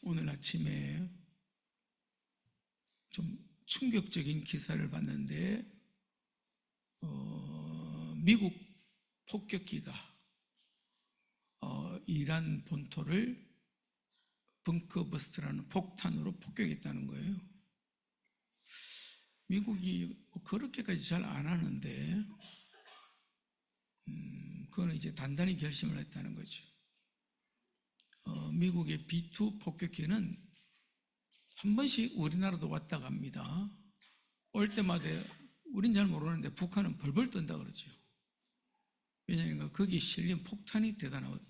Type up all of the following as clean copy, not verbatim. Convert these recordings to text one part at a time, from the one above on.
오늘 아침에 좀 충격적인 기사를 봤는데 미국 폭격기가 이란 본토를 벙커버스트라는 폭탄으로 폭격했다는 거예요. 미국이 그렇게까지 잘 안 하는데 그거는 이제 단단히 결심을 했다는 거죠. 미국의 B2 폭격기는 한 번씩 우리나라도 왔다 갑니다. 올 때마다 우린 잘 모르는데 북한은 벌벌 떤다 그러죠. 왜냐하면 거기에 실린 폭탄이 대단하거든요.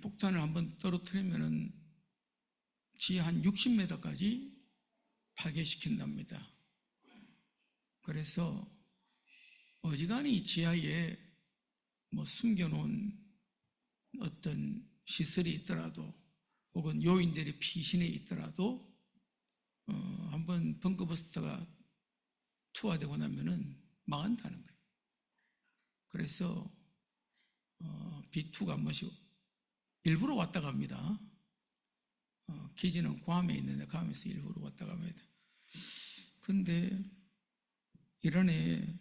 폭탄을 한번 떨어뜨리면은 지하 한 60m까지 파괴시킨답니다. 그래서 어지간히 지하에 숨겨놓은 어떤 시설이 있더라도 혹은 요인들이 피신해 있더라도 한번 벙커버스터가 투하되고 나면은 망한다는 거예요. 그래서 B2가 한 번씩 일부러 왔다 갑니다. 기지는 괌에 있는데 괌에서 일부러 왔다 갑니다. 그런데 이란에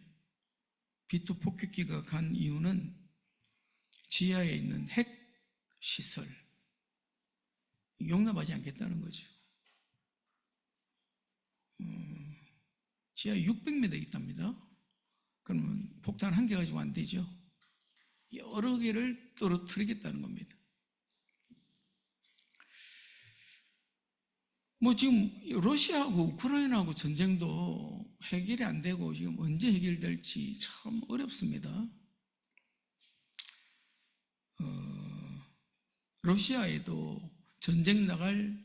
B2 폭격기가 간 이유는 지하에 있는 핵 시설 용납하지 않겠다는 거죠. 지하 600m 있답니다. 그러면 폭탄 한 개 가지고 안 되죠. 여러 개를 떨어뜨리겠다는 겁니다. 지금 러시아하고 우크라이나하고 전쟁도 해결이 안 되고 지금 언제 해결될지 참 어렵습니다. 러시아에도 전쟁 나갈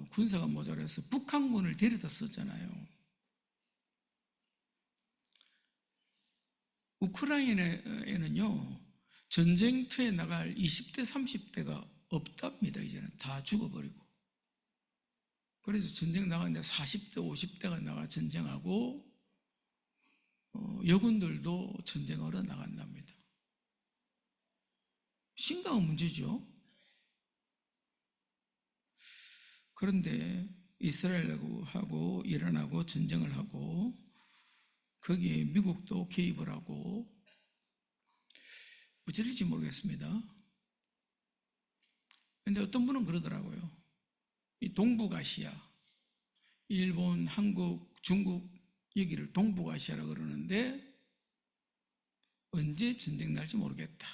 군사가 모자라서 북한군을 데려다 썼잖아요. 우크라이나에는요, 전쟁터에 나갈 20대, 30대가 없답니다. 이제는 다 죽어버리고. 그래서 전쟁 나가는데 40대, 50대가 나가 전쟁하고 여군들도 전쟁하러 나간답니다. 심각한 문제죠. 그런데 이스라엘하고 이란하고 전쟁을 하고 거기에 미국도 개입을 하고 어찌될지 모르겠습니다. 그런데 어떤 분은 그러더라고요. 이 동북아시아, 일본, 한국, 중국 여기를 동북아시아라고 그러는데 언제 전쟁 날지 모르겠다.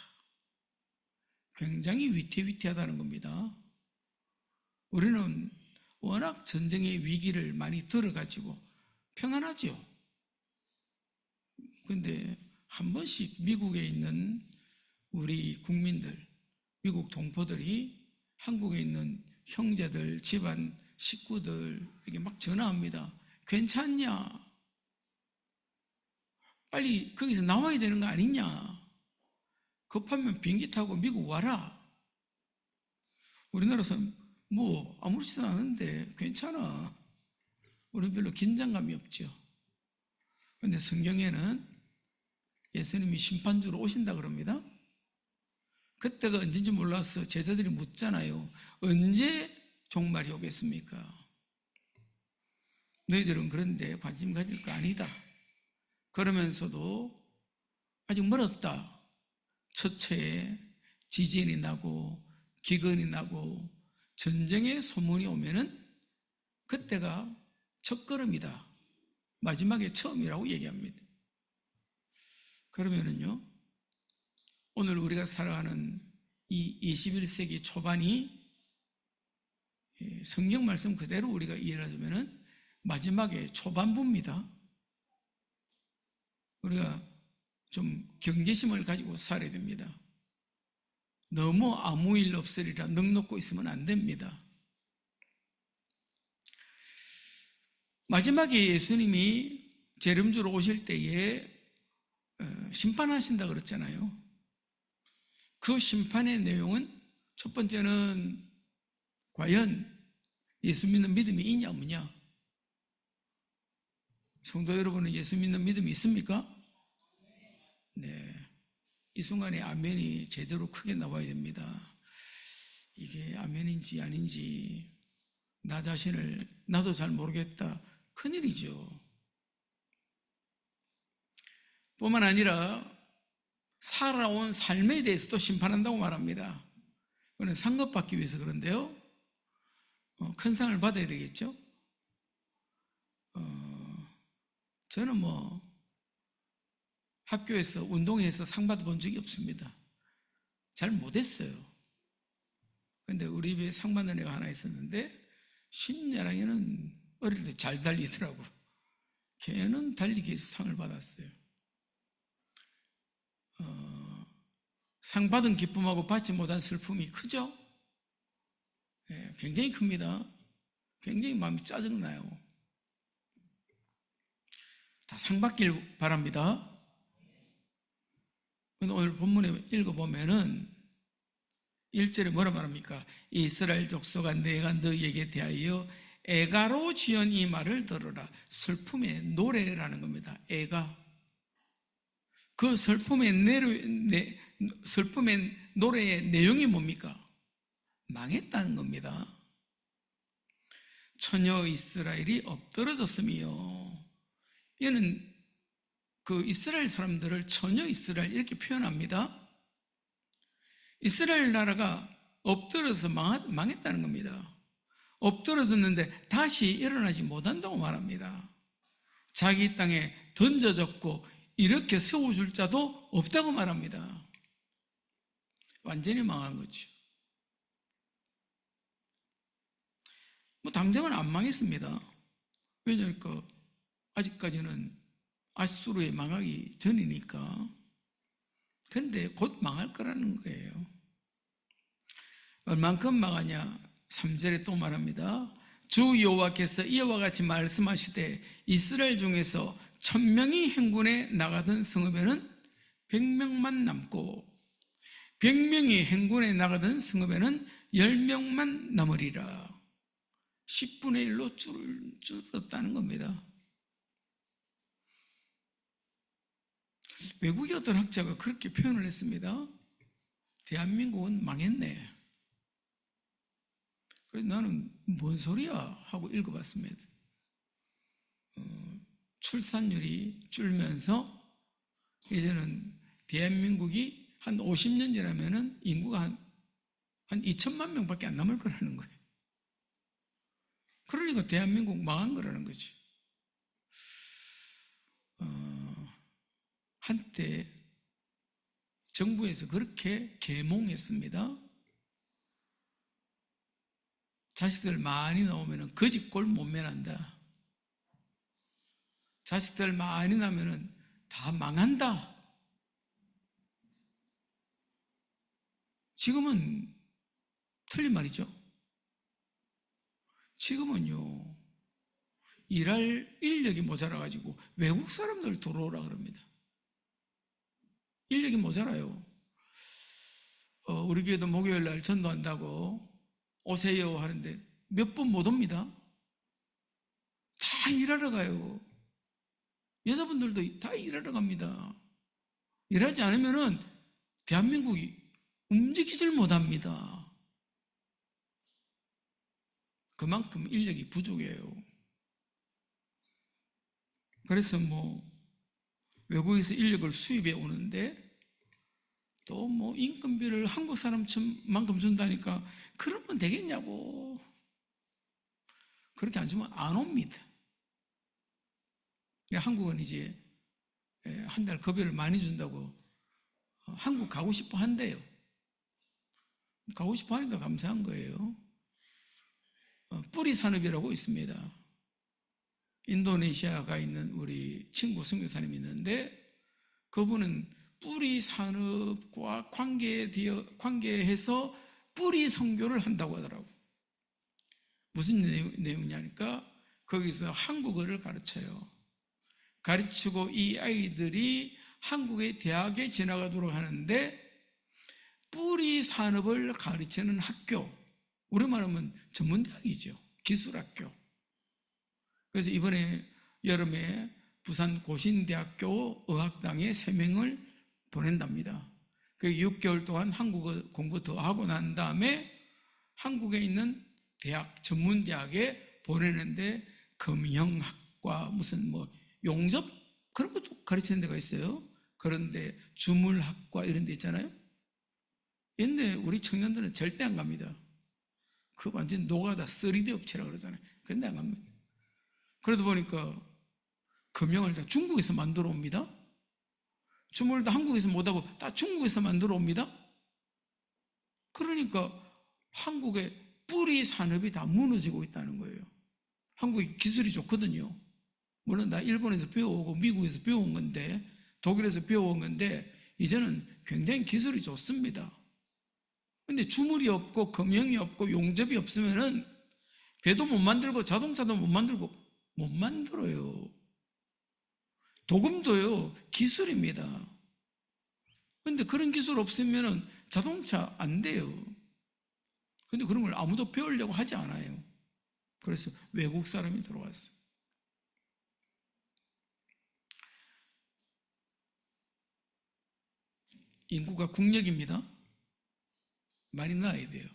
굉장히 위태위태하다는 겁니다. 우리는 워낙 전쟁의 위기를 많이 들어가지고 평안하죠. 그런데 한 번씩 미국에 있는 우리 국민들, 미국 동포들이 한국에 있는 형제들, 집안 식구들에게 막 전화합니다. 괜찮냐? 빨리 거기서 나와야 되는 거 아니냐? 급하면 비행기 타고 미국 와라. 우리나라 사람 아무렇지도 않은데 괜찮아. 우리 별로 긴장감이 없죠. 그런데 성경에는 예수님이 심판주로 오신다 그럽니다. 그때가 언제인지 몰라서 제자들이 묻잖아요. 언제 종말이 오겠습니까? 너희들은 그런데 관심 가질 거 아니다. 그러면서도 아직 멀었다. 처처에 지진이 나고 기근이 나고 전쟁의 소문이 오면은 그때가 첫걸음이다. 마지막에 처음이라고 얘기합니다. 그러면은요, 오늘 우리가 살아가는 이 21세기 초반이 성경 말씀 그대로 우리가 이해를 하자면은 마지막에 초반부입니다. 우리가 좀 경계심을 가지고 살아야 됩니다. 너무 아무 일 없으리라 넋놓고 있으면 안 됩니다. 마지막에 예수님이 재림주로 오실 때에 심판하신다 그랬잖아요. 그 심판의 내용은 첫 번째는 과연 예수 믿는 믿음이 있냐 없냐? 성도 여러분은 예수 믿는 믿음이 있습니까? 네. 이 순간에 아멘이 제대로 크게 나와야 됩니다. 이게 아멘인지 아닌지 나 자신을 나도 잘 모르겠다. 큰일이죠. 뿐만 아니라 살아온 삶에 대해서도 심판한다고 말합니다. 그건 상급받기 위해서 그런데요. 큰 상을 받아야 되겠죠. 저는 학교에서 운동회에서 상 받아본 적이 없습니다. 잘 못했어요. 근데 우리 집에 상 받는 애가 하나 있었는데 신야랑이는 어릴 때 잘 달리더라고. 걔는 달리기 위해서 상을 받았어요. 상 받은 기쁨하고 받지 못한 슬픔이 크죠? 네, 굉장히 큽니다. 굉장히 마음이 짜증나요. 다 상 받길 바랍니다. 오늘 본문에 읽어보면은 1절에 뭐라 말합니까? 이스라엘 족속아 내가 너희에게 대하여 애가로 지은 이 말을 들으라. 슬픔의 노래라는 겁니다. 애가. 그 슬픔의 노래의 내용이 뭡니까? 망했다는 겁니다. 처녀 이스라엘이 엎드러졌으며, 얘는 그 이스라엘 사람들을 처녀 이스라엘 이렇게 표현합니다. 이스라엘 나라가 엎드려서 망했다는 겁니다. 엎드러졌는데 다시 일어나지 못한다고 말합니다. 자기 땅에 던져졌고 이렇게 세워줄 자도 없다고 말합니다. 완전히 망한 거죠. 당장은 안 망했습니다. 왜냐니까 아직까지는 아수르에 망하기 전이니까. 근데 곧 망할 거라는 거예요. 얼만큼 망하냐? 3절에 또 말합니다. 주 여호와께서 이와 같이 말씀하시되 이스라엘 중에서 1000명이 행군에 나가던 성읍에는 100명만 남고 100명이 행군에 나가던 성읍에는 10명만 남으리라. 10분의 1로 줄었다는 겁니다. 외국의 어떤 학자가 그렇게 표현을 했습니다. 대한민국은 망했네. 그래서 나는 뭔 소리야 하고 읽어봤습니다. 출산율이 줄면서 이제는 대한민국이 한 50년 지나면은 인구가 한 2천만 명밖에 안 남을 거라는 거예요. 그러니까 대한민국 망한 거라는 거지. 한때 정부에서 그렇게 계몽했습니다. 자식들 많이 나오면 거지꼴 못 면한다. 자식들 많이 나면 다 망한다. 지금은 틀린 말이죠. 지금은요, 일할 인력이 모자라가지고 외국 사람들 들어오라 그럽니다. 인력이 모자라요. 우리 교회도 목요일 날 전도한다고 오세요 하는데 몇 번 못 옵니다. 다 일하러 가요. 여자분들도 다 일하러 갑니다. 일하지 않으면은 대한민국이 움직이질 못합니다. 그만큼 인력이 부족해요. 그래서 외국에서 인력을 수입해 오는데 또 인건비를 한국 사람만큼 준다니까 그러면 되겠냐고. 그렇게 안 주면 안 옵니다. 한국은 이제 한 달 급여를 많이 준다고 한국 가고 싶어 한대요. 가고 싶어 하니까 감사한 거예요. 뿌리 산업이라고 있습니다. 인도네시아가 있는 우리 친구 선교사님이 있는데 그분은 뿌리 산업과 관계해서 뿌리 선교를 한다고 하더라고. 무슨 내용이냐니까 거기서 한국어를 가르쳐요. 가르치고 이 아이들이 한국의 대학에 지나가도록 하는데 뿌리 산업을 가르치는 학교, 우리말 하면 전문대학이죠. 기술학교. 그래서 이번에 여름에 부산 고신대학교 의학당에 3명을 보낸답니다. 그 6개월 동안 한국어 공부 더 하고 난 다음에 한국에 있는 대학, 전문대학에 보내는데 금형학과 무슨 뭐 용접 그런 것도 가르치는 데가 있어요. 그런데 주물학과 이런 데 있잖아요. 근데 우리 청년들은 절대 안 갑니다. 그 완전 노가다 3D 업체라 그러잖아요. 그런데 안 갑니다. 그러다 보니까 금형을 다 중국에서 만들어 옵니다. 주물도 한국에서 못하고 다 중국에서 만들어 옵니다. 그러니까 한국의 뿌리 산업이 다 무너지고 있다는 거예요. 한국이 기술이 좋거든요. 물론 나 일본에서 배워오고 미국에서 배워온 건데, 독일에서 배워온 건데 이제는 굉장히 기술이 좋습니다. 근데 주물이 없고 금형이 없고 용접이 없으면은 배도 못 만들고 자동차도 못 만들고 못 만들어요. 도금도요 기술입니다. 근데 그런 기술 없으면은 자동차 안 돼요. 근데 그런 걸 아무도 배우려고 하지 않아요. 그래서 외국 사람이 들어왔어요. 인구가 국력입니다. 많이 낳아야 돼요.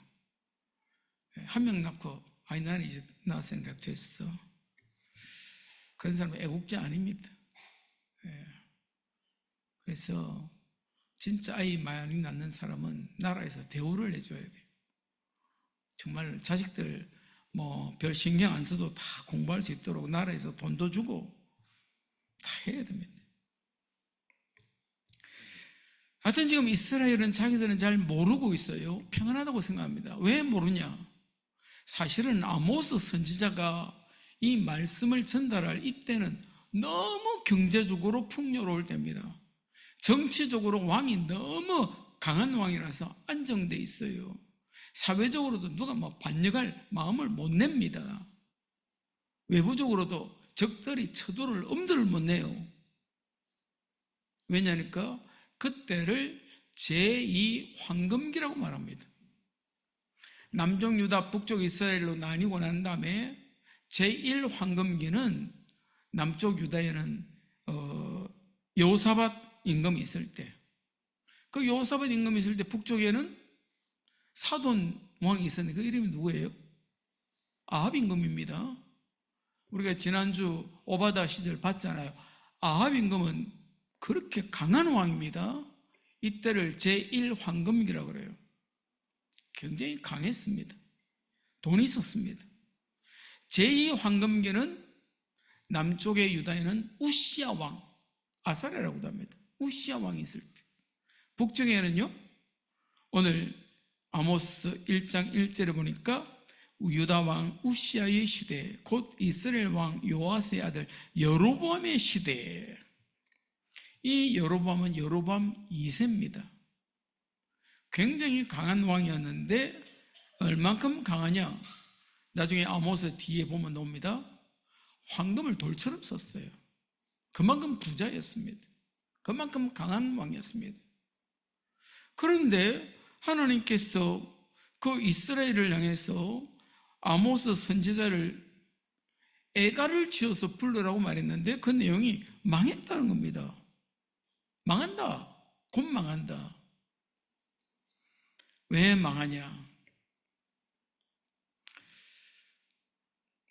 한 명 낳고 아니 나는 이제 낳았으니까 됐어. 그런 사람은 애국자 아닙니다. 그래서 진짜 아이 많이 낳는 사람은 나라에서 대우를 해줘야 돼요. 정말 자식들 뭐 별 신경 안 써도 다 공부할 수 있도록 나라에서 돈도 주고 다 해야 됩니다. 하여튼 지금 이스라엘은 자기들은 잘 모르고 있어요. 평안하다고 생각합니다. 왜 모르냐? 사실은 아모스 선지자가 이 말씀을 전달할 이때는 너무 경제적으로 풍요로울 때입니다. 정치적으로 왕이 너무 강한 왕이라서 안정돼 있어요. 사회적으로도 누가 뭐 반역할 마음을 못 냅니다. 외부적으로도 적들이 쳐들어올 엄두를 못 내요. 왜냐니까 그때를 제2황금기라고 말합니다. 남쪽 유다, 북쪽 이스라엘로 나뉘고 난 다음에 제1황금기는 남쪽 유다에는 여호사밧 임금이 있을 때, 그 여호사밧 임금이 있을 때 북쪽에는 사돈 왕이 있었는데 그 이름이 누구예요? 아합 임금입니다. 우리가 지난주 오바다 시절 봤잖아요. 아합 임금은 그렇게 강한 왕입니다. 이때를 제1황금기라고 그래요. 굉장히 강했습니다. 돈이 있었습니다. 제2황금기는 남쪽의 유다에는 우시야 왕, 아사랴라고도 합니다. 우시야 왕이 있을 때. 북쪽에는요, 오늘 아모스 1장 1절을 보니까 유다 왕 우시야의 시대, 곧 이스라엘 왕 요아스의 아들 여로보암의 시대. 이 여로보암은 여로보암 2세입니다. 굉장히 강한 왕이었는데 얼만큼 강하냐? 나중에 아모스 뒤에 보면 나옵니다. 황금을 돌처럼 썼어요. 그만큼 부자였습니다. 그만큼 강한 왕이었습니다. 그런데 하나님께서 그 이스라엘을 향해서 아모스 선지자를 애가를 지어서 부르라고 말했는데 그 내용이 망했다는 겁니다. 망한다. 곧 망한다. 왜 망하냐?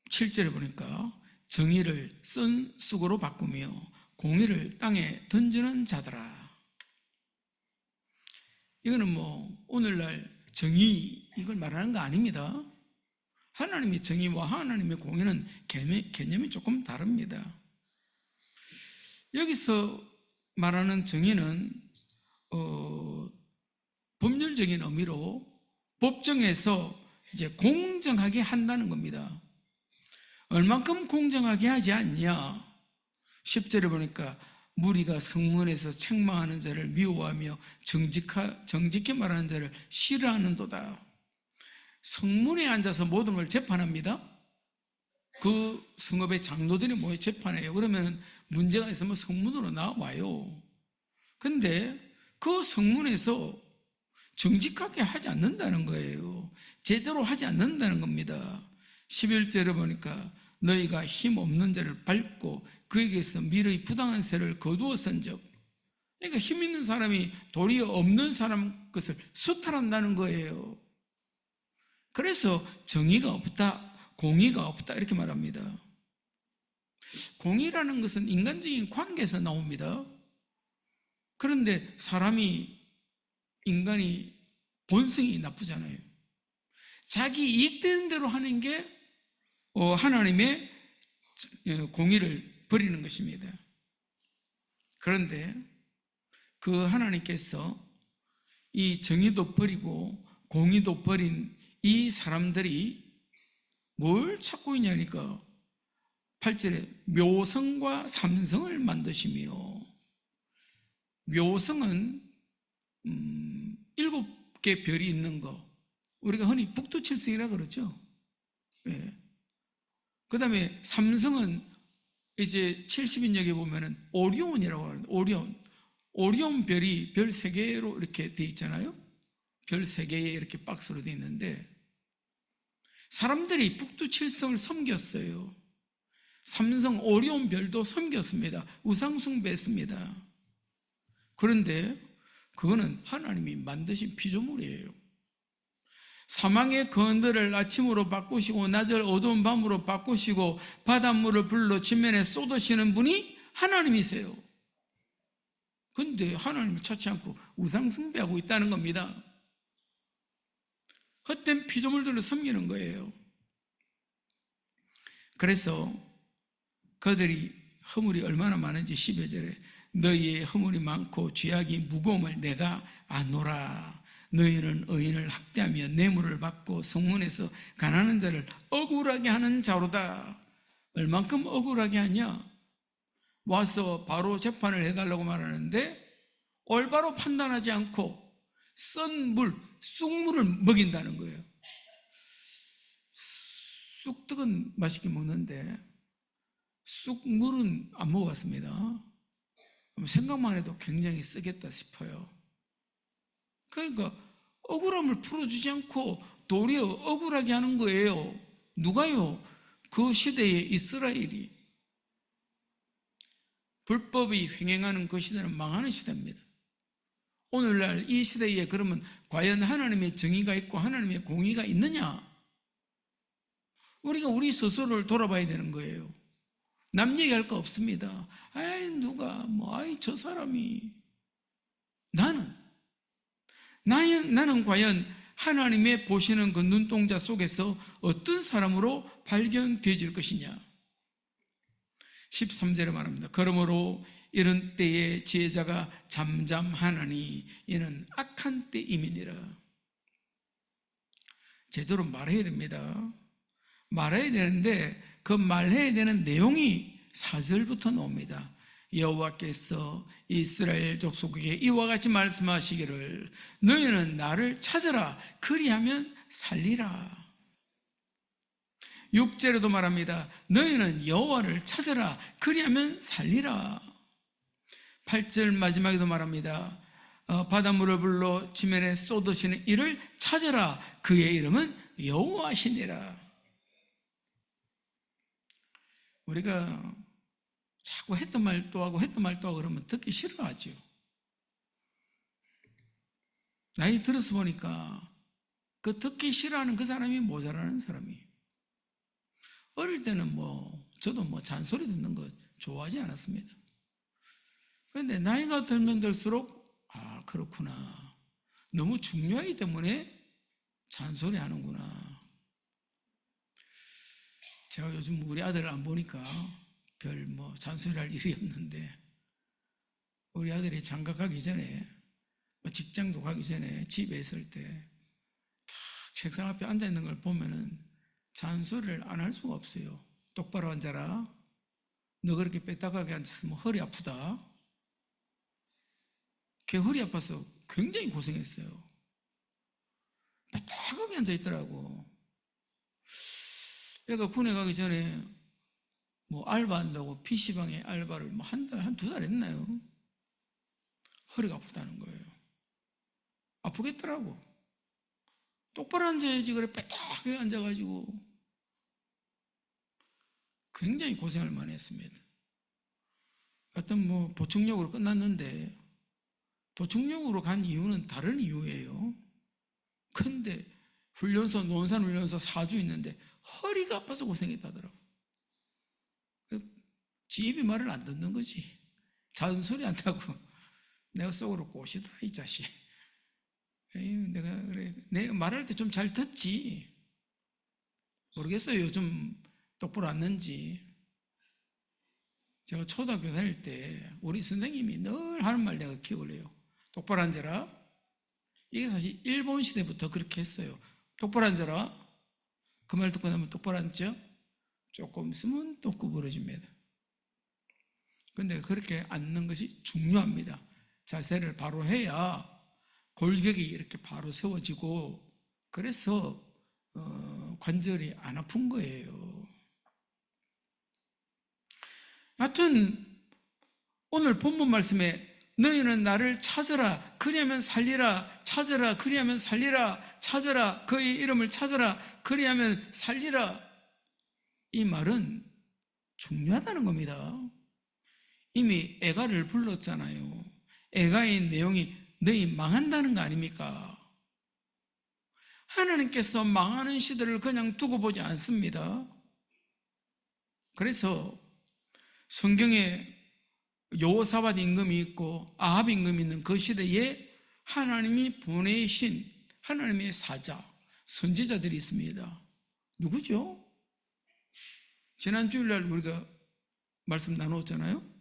7절에 보니까 정의를 쓴 쑥으로 바꾸며 공의를 땅에 던지는 자들아. 이거는 뭐 오늘날 정의 이걸 말하는 거 아닙니다. 하나님의 정의와 하나님의 공의는 개념이 조금 다릅니다. 여기서 말하는 정의는 법률적인 의미로 법정에서 이제 공정하게 한다는 겁니다. 얼만큼 공정하게 하지 않냐? 10절에 보니까 무리가 성문에서 책망하는 자를 미워하며 정직히 말하는 자를 싫어하는도다. 성문에 앉아서 모든 걸 재판합니다. 그 성읍의 장로들이 모여 재판해요. 그러면 문제가 있으면 성문으로 나와요. 근데 그 성문에서 정직하게 하지 않는다는 거예요. 제대로 하지 않는다는 겁니다. 11절에 보니까 너희가 힘없는 자를 밟고 그에게서 밀의 부당한 세를 거두었은즉, 그러니까 힘 있는 사람이 도리어 없는 사람 것을 수탈한다는 거예요. 그래서 정의가 없다, 공의가 없다 이렇게 말합니다. 공의라는 것은 인간적인 관계에서 나옵니다. 그런데 인간이 본성이 나쁘잖아요. 자기 이익되는 대로 하는 게 하나님의 공의를 버리는 것입니다. 그런데 그 하나님께서 이 정의도 버리고 공의도 버린 이 사람들이 뭘 찾고 있냐니까 8절에 묘성과 삼성을 만드시며, 묘성은 7개 별이 있는 거, 우리가 흔히 북두칠성이라 그러죠. 예. 그 다음에 삼성은 이제 70인역에 보면은 오리온이라고 하는데, 오리온 별이 별 3개로 이렇게 되어 있잖아요. 별 3개에 이렇게 박스로 되어 있는데, 사람들이 북두칠성을 섬겼어요. 삼성 오리온 별도 섬겼습니다. 우상숭배했습니다. 그런데 그거는 하나님이 만드신 피조물이에요. 사망의 건들을 아침으로 바꾸시고 낮을 어두운 밤으로 바꾸시고 바닷물을 불로 지면에 쏟으시는 분이 하나님이세요. 그런데 하나님을 찾지 않고 우상숭배하고 있다는 겁니다. 헛된 피조물들을 섬기는 거예요. 그래서 그들이 허물이 얼마나 많은지 12절에 너희의 허물이 많고 죄악이 무거움을 내가 아노라. 너희는 의인을 학대하며 뇌물을 받고 성문에서 가난한 자를 억울하게 하는 자로다. 얼만큼 억울하게 하냐? 와서 바로 재판을 해달라고 말하는데 올바로 판단하지 않고 썬 물, 쑥물을 먹인다는 거예요. 쑥떡은 맛있게 먹는데 쑥물은 안 먹어봤습니다. 생각만 해도 굉장히 쓰겠다 싶어요. 그러니까 억울함을 풀어주지 않고 도리어 억울하게 하는 거예요. 누가요? 그 시대의 이스라엘이. 불법이 횡행하는 그 시대는 망하는 시대입니다. 오늘날 이 시대에 그러면 과연 하나님의 정의가 있고 하나님의 공의가 있느냐? 우리가 우리 스스로를 돌아봐야 되는 거예요. 남 얘기할 거 없습니다. 누가 저 사람이. 나는 과연 하나님의 보시는 그 눈동자 속에서 어떤 사람으로 발견되어질 것이냐. 13절에 말합니다. 그러므로 이런 때에 지혜자가 잠잠하나니 이는 악한 때임이니라. 제대로 말해야 됩니다. 말해야 되는데 그 말해야 되는 내용이 4절부터 나옵니다. 여호와께서 이스라엘 족속에게 이와 같이 말씀하시기를 너희는 나를 찾으라 그리하면 살리라. 6절에도 말합니다. 너희는 여호와를 찾으라 그리하면 살리라. 8절 마지막에도 말합니다. 바닷물을 불러 지면에 쏟으시는 이를 찾으라 그의 이름은 여호와시니라. 우리가 자꾸 했던 말 또 하고 그러면 듣기 싫어하죠. 나이 들어서 보니까 그 듣기 싫어하는 그 사람이 모자라는 사람이에요. 어릴 때는 저도 잔소리 듣는 거 좋아하지 않았습니다. 그런데 나이가 들면 들수록 그렇구나. 너무 중요하기 때문에 잔소리 하는구나. 제가 요즘 우리 아들을 안 보니까 별 잔소리할 일이 없는데 우리 아들이 장가 가기 전에 직장도 가기 전에 집에 있을 때 탁 책상 앞에 앉아 있는 걸 보면은 잔소리를 안 할 수가 없어요. 똑바로 앉아라. 너 그렇게 빽딱하게 앉았으면 허리 아프다. 걔 허리 아파서 굉장히 고생했어요. 빽딱하게 앉아 있더라고. 얘가 군에 가기 전에 알바한다고 PC방에 알바를 한 2달 했나요? 허리가 아프다는 거예요. 아프겠더라고. 똑바로 앉아야지 그래 빽딱하게 앉아가지고 굉장히 고생을 많이 했습니다. 하여튼 보충력으로 끝났는데 보충력으로 간 이유는 다른 이유예요. 근데 훈련소, 논산훈련소 4주 있는데 허리가 아파서 고생했다더라고. 집이 말을 안 듣는 거지. 잔소리 한다고. 내가 속으로 꼬시더라, 이 자식. 에휴, 내가 말할 때 좀 잘 듣지. 모르겠어요, 요즘 똑바로 앉는지. 제가 초등학교 다닐 때 우리 선생님이 늘 하는 말 내가 기억을 해요. 똑바로 앉아라. 이게 사실 일본 시대부터 그렇게 했어요. 똑바로 앉아라. 그 말 듣고 나면 똑바로 앉죠? 조금 있으면 또 구부러집니다. 그런데 그렇게 앉는 것이 중요합니다. 자세를 바로 해야 골격이 이렇게 바로 세워지고, 그래서 관절이 안 아픈 거예요. 하여튼 오늘 본문 말씀에 너희는 나를 찾으라 그리하면 살리라, 찾으라 그리하면 살리라, 찾으라 그의 이름을 찾으라 그리하면 살리라, 이 말은 중요하다는 겁니다. 이미 애가를 불렀잖아요. 애가의 내용이 너희 망한다는 거 아닙니까? 하나님께서 망하는 시대를 그냥 두고 보지 않습니다. 그래서 성경에 여호사밧 임금이 있고 아합 임금이 있는 그 시대에 하나님이 보내신 하나님의 사자, 선지자들이 있습니다. 누구죠? 지난 주일날 우리가 말씀 나누었잖아요.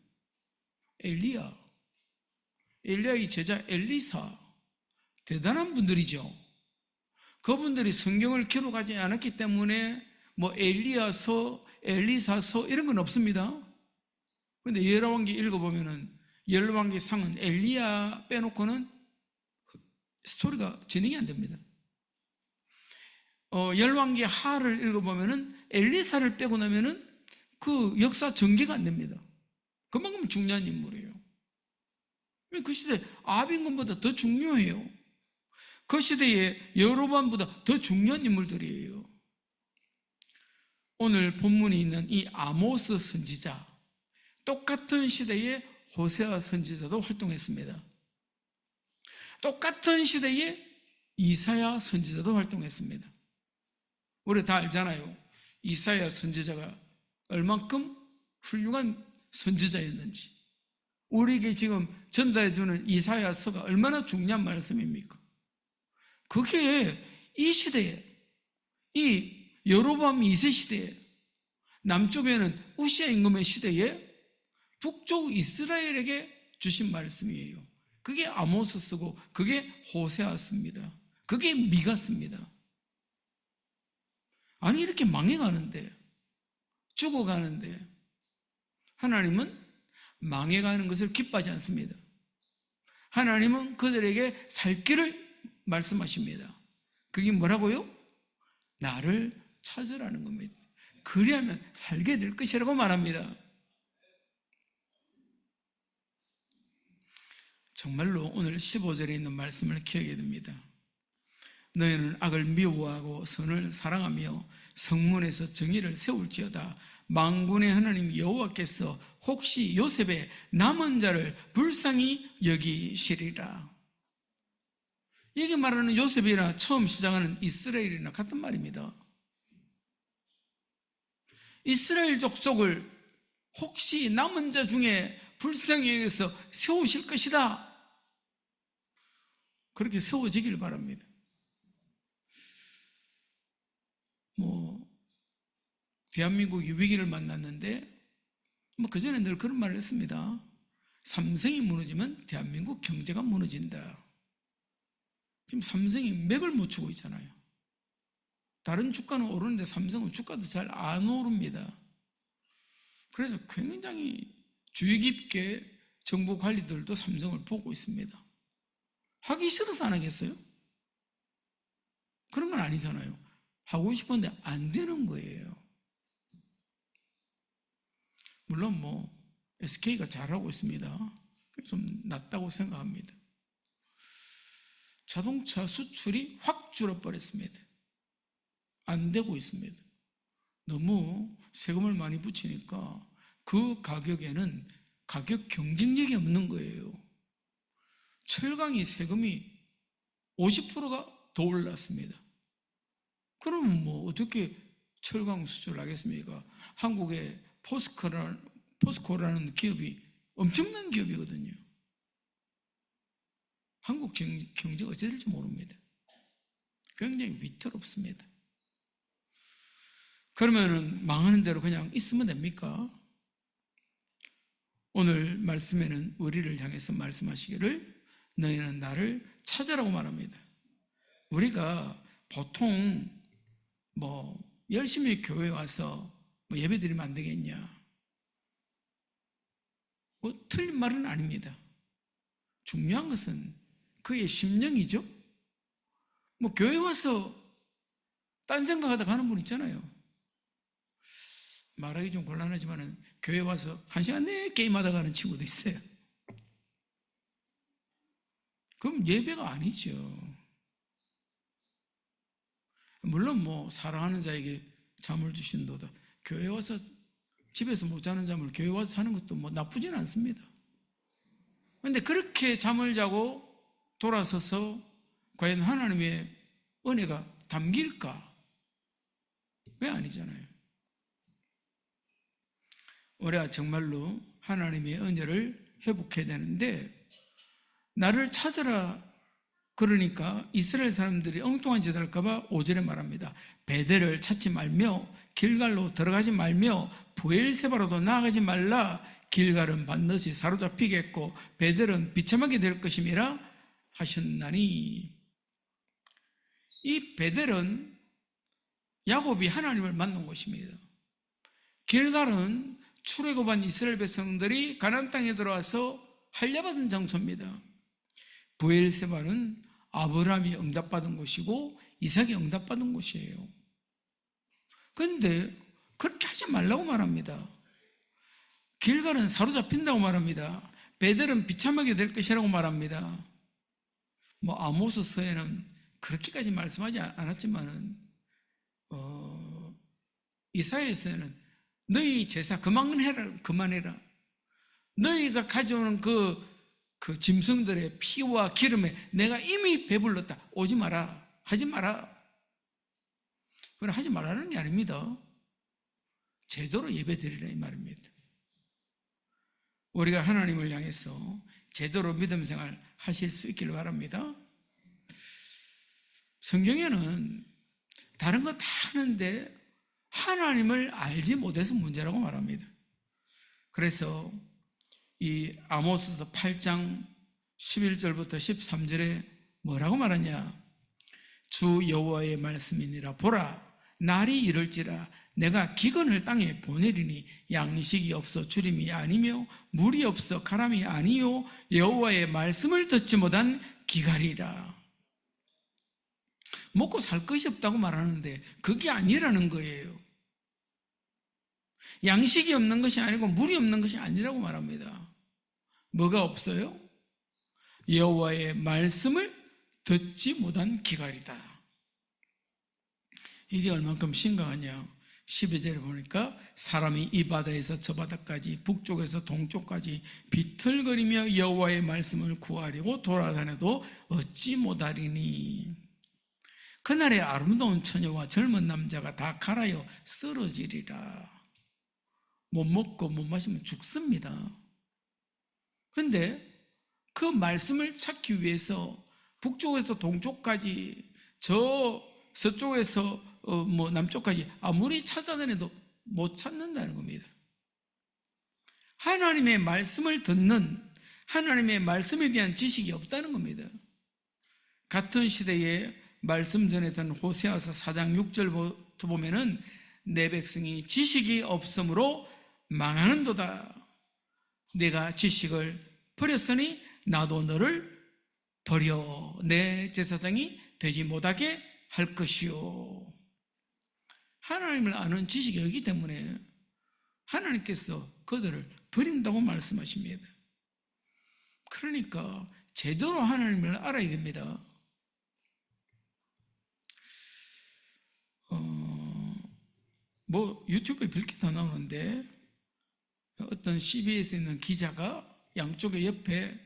엘리야의 제자 엘리사, 대단한 분들이죠. 그분들이 성경을 기록하지 않았기 때문에 뭐 엘리야서, 엘리사서 이런 건 없습니다. 그런데 열왕기 읽어보면은 열왕기 상은 엘리야 빼놓고는 스토리가 진행이 안 됩니다. 열왕기 하를 읽어보면은 엘리사를 빼고 나면은 그 역사 전개가 안 됩니다. 그만큼 중요한 인물이에요. 그 시대 아빈금보다 더 중요해요. 그 시대에 여로보암보다 더 중요한 인물들이에요. 오늘 본문에 있는 이 아모스 선지자, 똑같은 시대에 호세아 선지자도 활동했습니다. 똑같은 시대에 이사야 선지자도 활동했습니다. 우리 다 알잖아요. 이사야 선지자가 얼만큼 훌륭한 선지자였는지. 우리에게 지금 전달해주는 이사야서가 얼마나 중요한 말씀입니까? 그게 이 시대에, 이 여로보암 2세 시대에, 남쪽에는 우시아 임금의 시대에 북쪽 이스라엘에게 주신 말씀이에요. 그게 아모스쓰고 그게 호세아서입니다. 그게 미가서입니다. 아니, 이렇게 망해가는데, 죽어가는데 하나님은 망해가는 것을 기뻐하지 않습니다. 하나님은 그들에게 살 길을 말씀하십니다. 그게 뭐라고요? 나를 찾으라는 겁니다. 그리하면 살게 될 것이라고 말합니다. 정말로 오늘 15절에 있는 말씀을 기억해야 됩니다. 너희는 악을 미워하고 선을 사랑하며 성문에서 정의를 세울지어다. 만군의 하나님 여호와께서 혹시 요셉의 남은 자를 불쌍히 여기시리라. 이게 말하는 요셉이나 처음 시작하는 이스라엘이나 같은 말입니다. 이스라엘 족속을 혹시 남은 자 중에 불쌍히 여기서 세우실 것이다. 그렇게 세워지길 바랍니다. 대한민국이 위기를 만났는데 그전에 늘 그런 말을 했습니다. 삼성이 무너지면 대한민국 경제가 무너진다. 지금 삼성이 맥을 못 추고 있잖아요. 다른 주가는 오르는데 삼성은 주가도 잘 안 오릅니다. 그래서 굉장히 주의 깊게 정부 관리들도 삼성을 보고 있습니다. 하기 싫어서 안 하겠어요? 그런 건 아니잖아요. 하고 싶은데 안 되는 거예요. 물론 SK가 잘하고 있습니다. 좀 낫다고 생각합니다. 자동차 수출이 확 줄어버렸습니다. 안 되고 있습니다. 너무 세금을 많이 붙이니까 그 가격에는 가격 경쟁력이 없는 거예요. 철강이 세금이 50%가 더 올랐습니다. 그러면 뭐 어떻게 철강 수출을 하겠습니까? 한국의 포스코라는 기업이 엄청난 기업이거든요. 한국 경제가 어찌 될지 모릅니다. 굉장히 위태롭습니다. 그러면은 망하는 대로 그냥 있으면 됩니까? 오늘 말씀에는 우리를 향해서 말씀하시기를 너희는 나를 찾으라고 말합니다. 우리가 보통 뭐 열심히 교회에 와서 뭐 예배 드리면 안 되겠냐? 뭐 틀린 말은 아닙니다. 중요한 것은 그의 심령이죠. 뭐 교회 와서 딴 생각하다 가는 분 있잖아요. 말하기 좀 곤란하지만은 교회 와서 1시간 내내 게임하다 가는 친구도 있어요. 그럼 예배가 아니죠. 물론 뭐 사랑하는 자에게 잠을 주신도다. 교회 와서 집에서 못 자는 잠을 교회 와서 자는 것도 뭐 나쁘진 않습니다. 그런데 그렇게 잠을 자고 돌아서서 과연 하나님의 은혜가 담길까? 왜 아니잖아요. 우리가 정말로 하나님의 은혜를 회복해야 되는데, 나를 찾아라 그러니까 이스라엘 사람들이 엉뚱한 짓 할까 봐 5절에 말합니다. 베델을 찾지 말며 길갈로 들어가지 말며 브엘세바로도 나아가지 말라. 길갈은 반드시 사로잡히겠고 베델은 비참하게 될 것임이라 하셨나니. 이 베델은 야곱이 하나님을 만난 곳입니다. 길갈은 출애굽한 이스라엘 백성들이 가나안 땅에 들어와서 할례받은 장소입니다. 브엘세바는 아브라함이 응답받은 곳이고 이삭이 응답받은 곳이에요. 그런데 그렇게 하지 말라고 말합니다. 길갈은 사로잡힌다고 말합니다. 베델은 비참하게 될 것이라고 말합니다. 뭐 아모스서에는 그렇게까지 말씀하지 않았지만은 이사야에서는 너희 제사 그만해라. 너희가 가져오는 그 짐승들의 피와 기름에 내가 이미 배불렀다. 오지 마라. 하지 마라. 그건 하지 말라는 게 아닙니다. 제대로 예배 드리라 이 말입니다. 우리가 하나님을 향해서 제대로 믿음 생활 하실 수 있기를 바랍니다. 성경에는 다른 거 다 하는데 하나님을 알지 못해서 문제라고 말합니다. 그래서 이 아모스서 8장 11절부터 13절에 뭐라고 말하냐? 주 여호와의 말씀이니라. 보라, 날이 이를지라 내가 기근을 땅에 보내리니 양식이 없어 주림이 아니며 물이 없어 가람이 아니요 여호와의 말씀을 듣지 못한 기갈이라. 먹고 살 것이 없다고 말하는데 그게 아니라는 거예요. 양식이 없는 것이 아니고 물이 없는 것이 아니라고 말합니다. 뭐가 없어요? 여호와의 말씀을 듣지 못한 기갈이다. 이게 얼만큼 심각하냐? 12절에 보니까 사람이 이 바다에서 저 바다까지 북쪽에서 동쪽까지 비틀거리며 여호와의 말씀을 구하려고 돌아다녀도 얻지 못하리니 그날에 아름다운 처녀와 젊은 남자가 다 갈아여 쓰러지리라. 못 먹고 못 마시면 죽습니다. 그런데 그 말씀을 찾기 위해서 북쪽에서 동쪽까지 서쪽에서 남쪽까지 아무리 찾아다녀도 못 찾는다는 겁니다. 하나님의 말씀을 듣는, 하나님의 말씀에 대한 지식이 없다는 겁니다. 같은 시대에 말씀 전했던 호세아서 4장 6절부터 보면은 내 백성이 지식이 없으므로 망하는도다. 내가 지식을 버렸으니 나도 너를 버려 내 제사장이 되지 못하게 할 것이요. 하나님을 아는 지식이 없기 때문에 하나님께서 그들을 버린다고 말씀하십니다. 그러니까 제대로 하나님을 알아야 됩니다. 유튜브에 별게 다 나오는데 어떤 CBS에 있는 기자가 양쪽에 옆에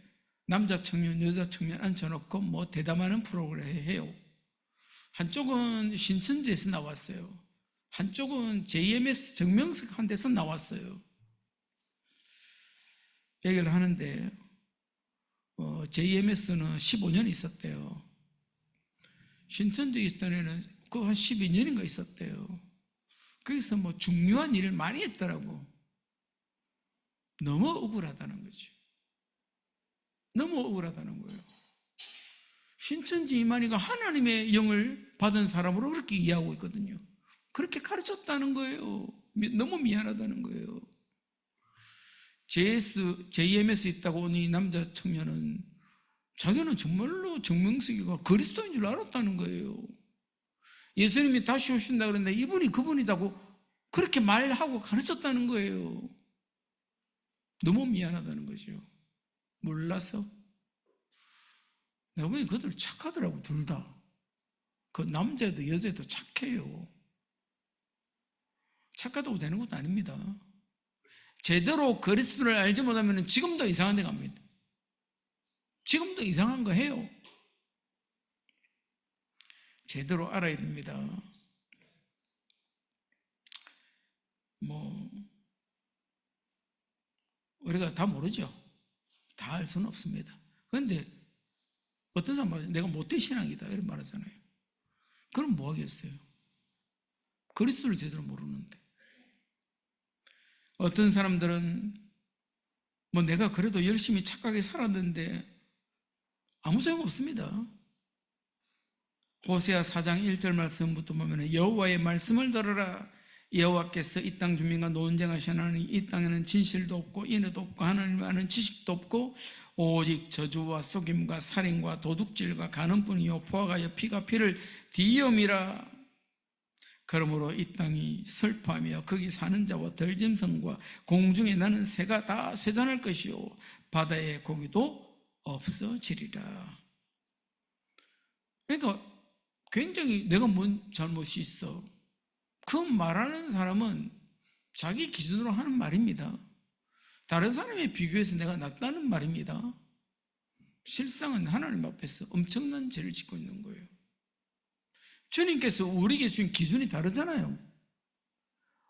남자 청년, 여자 청년 앉혀놓고 대담하는 프로그램을 해요. 한쪽은 신천지에서 나왔어요. 한쪽은 JMS 정명석 한 데서 나왔어요. 얘기를 하는데 JMS는 15년 있었대요. 신천지 있던 애는 그 한 12년인가 있었대요. 거기서 뭐 중요한 일을 많이 했더라고. 너무 억울하다는 거지. 너무 억울하다는 거예요. 신천지 이만희가 하나님의 영을 받은 사람으로 그렇게 이해하고 있거든요. 그렇게 가르쳤다는 거예요. 너무 미안하다는 거예요. JMS 있다고 온 이 남자 청년은 자기는 정말로 정명석이가 그리스도인 줄 알았다는 거예요. 예수님이 다시 오신다 그랬는데 이분이 그분이라고 그렇게 말하고 가르쳤다는 거예요. 너무 미안하다는 거죠. 몰라서. 내가 보니 그들 착하더라고, 둘 다. 그 남자도 여자도 착해요. 착하다고 되는 것도 아닙니다. 제대로 그리스도를 알지 못하면 지금도 이상한 데 갑니다. 지금도 이상한 거 해요. 제대로 알아야 됩니다. 우리가 다 모르죠. 다 알 수는 없습니다. 그런데 어떤 사람은 내가 못된 신앙이다 이런 말 하잖아요. 그럼 뭐 하겠어요? 그리스도를 제대로 모르는데. 어떤 사람들은 내가 그래도 열심히 착하게 살았는데 아무 소용없습니다. 호세아 4장 1절 말씀부터 보면 여호와의 말씀을 들으라. 여호와께서 이 땅 주민과 논쟁하시나니 이 땅에는 진실도 없고 인의도 없고 하나님을 아는 지식도 없고 오직 저주와 속임과 살인과 도둑질과 간음뿐이요 포화가여 피가 피를 뒤엄이라. 그러므로 이 땅이 슬퍼하며 거기 사는 자와 들짐승과 공중에 나는 새가 다 쇠잔할 것이요 바다의 고기도 없어지리라. 그러니까 굉장히 내가 뭔 잘못이 있어. 그 말하는 사람은 자기 기준으로 하는 말입니다. 다른 사람에 비교해서 내가 낫다는 말입니다. 실상은 하나님 앞에서 엄청난 죄를 짓고 있는 거예요. 주님께서 우리에게 주신 기준이 다르잖아요.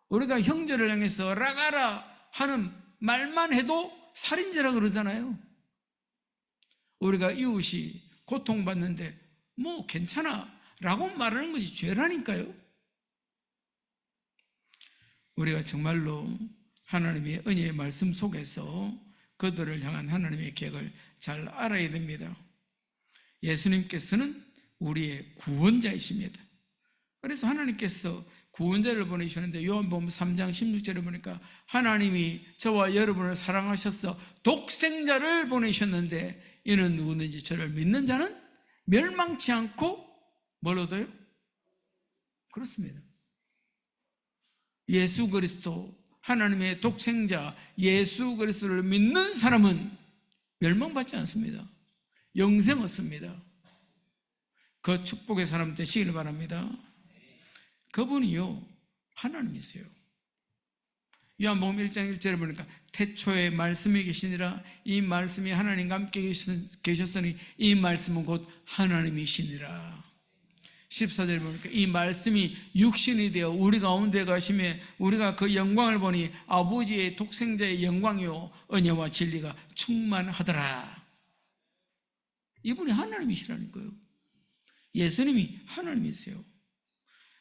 우리가 형제를 향해서 라가라 하는 말만 해도 살인죄라 그러잖아요. 우리가 이웃이 고통받는데 괜찮아 라고 말하는 것이 죄라니까요. 우리가 정말로 하나님의 은혜의 말씀 속에서 그들을 향한 하나님의 계획을 잘 알아야 됩니다. 예수님께서는 우리의 구원자이십니다. 그래서 하나님께서 구원자를 보내주셨는데 요한복음 3장 16절에 보니까 하나님이 저와 여러분을 사랑하셔서 독생자를 보내셨는데 이는 누구든지 저를 믿는 자는 멸망치 않고 뭘 얻어요? 그렇습니다. 예수 그리스도 하나님의 독생자 예수 그리스도를 믿는 사람은 멸망받지 않습니다. 영생 얻습니다. 그 축복의 사람 되시기를 바랍니다. 그분이요 하나님이세요. 요한복음 1장 1절에 보니까 태초에 말씀이 계시니라. 이 말씀이 하나님과 함께 계셨으니 이 말씀은 곧 하나님이시니라. 14절에 보니까 이 말씀이 육신이 되어 우리 가운데 가심에 우리가 그 영광을 보니 아버지의 독생자의 영광이요 은혜와 진리가 충만하더라. 이분이 하나님이시라니까요. 예수님이 하나님이세요.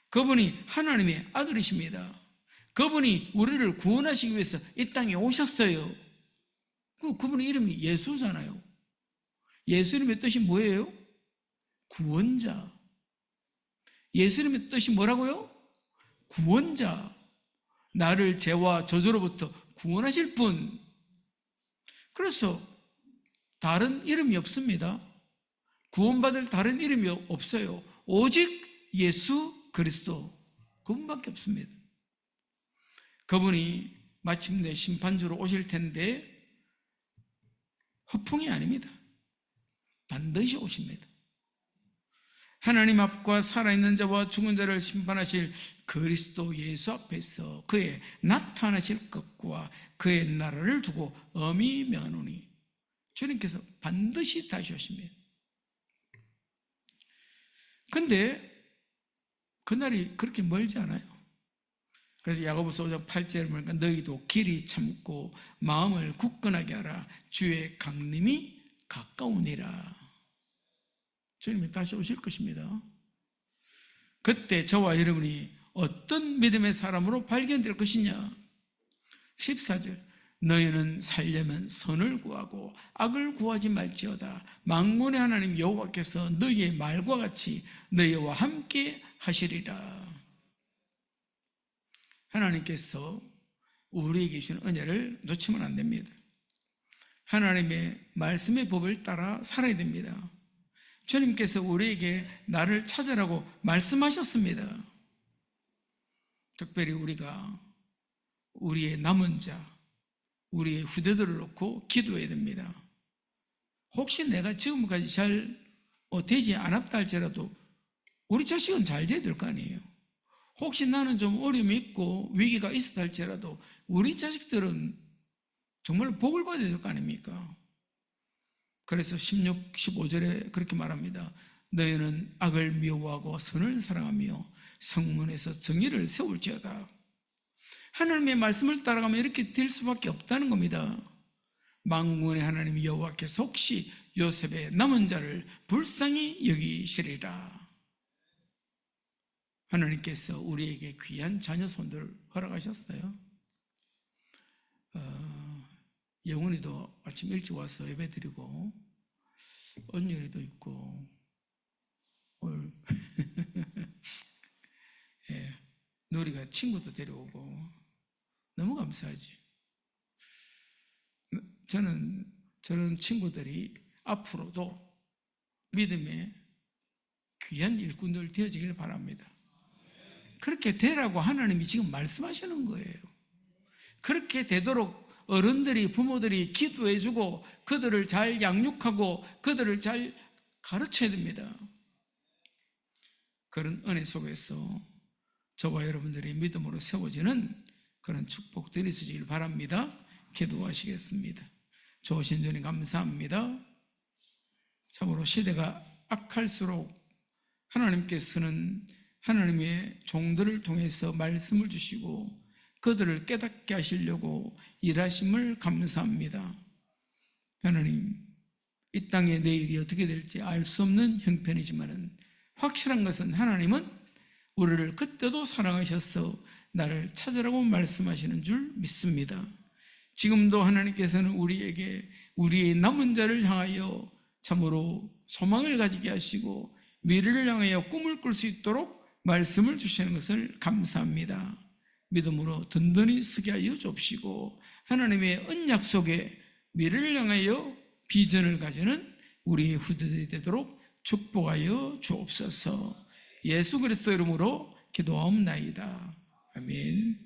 그분이 하나님의 아들이십니다. 그분이 우리를 구원하시기 위해서 이 땅에 오셨어요. 그분의 이름이 예수잖아요. 예수님의 뜻이 뭐예요? 구원자. 예수님의 뜻이 뭐라고요? 구원자. 나를 죄와 저주로부터 구원하실 분. 그래서 다른 이름이 없습니다. 구원받을 다른 이름이 없어요. 오직 예수 그리스도. 그분밖에 없습니다. 그분이 마침내 심판주로 오실 텐데 허풍이 아닙니다. 반드시 오십니다. 하나님 앞과 살아있는 자와 죽은 자를 심판하실 그리스도 예수 앞에서 그의 나타나실 것과 그의 나라를 두고 엄히 명하노니 주님께서 반드시 다시 오십니다. 그런데 그날이 그렇게 멀지 않아요. 그래서 야고보서 5장 8절에 보니까 너희도 길이 참고 마음을 굳건하게 하라. 주의 강림이 가까우니라. 주님이 다시 오실 것입니다. 그때 저와 여러분이 어떤 믿음의 사람으로 발견될 것이냐. 14절 너희는 살려면 선을 구하고 악을 구하지 말지어다. 만군의 하나님 여호와께서 너희의 말과 같이 너희와 함께 하시리라. 하나님께서 우리에게 주신 은혜를 놓치면 안 됩니다. 하나님의 말씀의 법을 따라 살아야 됩니다. 주님께서 우리에게 나를 찾으라고 말씀하셨습니다. 특별히 우리가 우리의 남은 자, 우리의 후대들을 놓고 기도해야 됩니다. 혹시 내가 지금까지 잘 되지 않았다 할지라도 우리 자식은 잘 돼야 될 거 아니에요. 혹시 나는 좀 어려움이 있고 위기가 있었다 할지라도 우리 자식들은 정말 복을 받아야 될 거 아닙니까? 그래서 16, 15절에 그렇게 말합니다. 너희는 악을 미워하고 선을 사랑하며 성문에서 정의를 세울지어다. 하나님의 말씀을 따라가면 이렇게 될 수밖에 없다는 겁니다. 만군의 하나님 여호와께서 혹시 요셉의 남은 자를 불쌍히 여기시리라. 하나님께서 우리에게 귀한 자녀 손들을 허락하셨어요. 영훈이도 아침 일찍 와서 예배드리고 언율이도 있고 오늘 예, 누리가 친구도 데려오고 너무 감사하지. 저는 저런 친구들이 앞으로도 믿음의 귀한 일꾼들 되어지길 바랍니다. 그렇게 되라고 하나님이 지금 말씀하시는 거예요. 그렇게 되도록 어른들이, 부모들이 기도해주고 그들을 잘 양육하고 그들을 잘 가르쳐야 됩니다. 그런 은혜 속에서 저와 여러분들이 믿음으로 세워지는 그런 축복들이 있으시길 바랍니다. 기도하시겠습니다. 좋으신 주님 감사합니다. 참으로 시대가 악할수록 하나님께서는 하나님의 종들을 통해서 말씀을 주시고 그들을 깨닫게 하시려고 일하심을 감사합니다. 하나님, 이 땅의 내일이 어떻게 될지 알 수 없는 형편이지만 확실한 것은 하나님은 우리를 그때도 사랑하셔서 나를 찾으라고 말씀하시는 줄 믿습니다. 지금도 하나님께서는 우리에게 우리의 남은 자를 향하여 참으로 소망을 가지게 하시고 미래를 향하여 꿈을 꿀 수 있도록 말씀을 주시는 것을 감사합니다. 믿음으로 든든히 서게 하여 주옵시고 하나님의 언약 속에 미래를 향하여 비전을 가지는 우리의 후대들이 되도록 축복하여 주옵소서. 예수 그리스도 이름으로 기도하옵나이다. 아멘.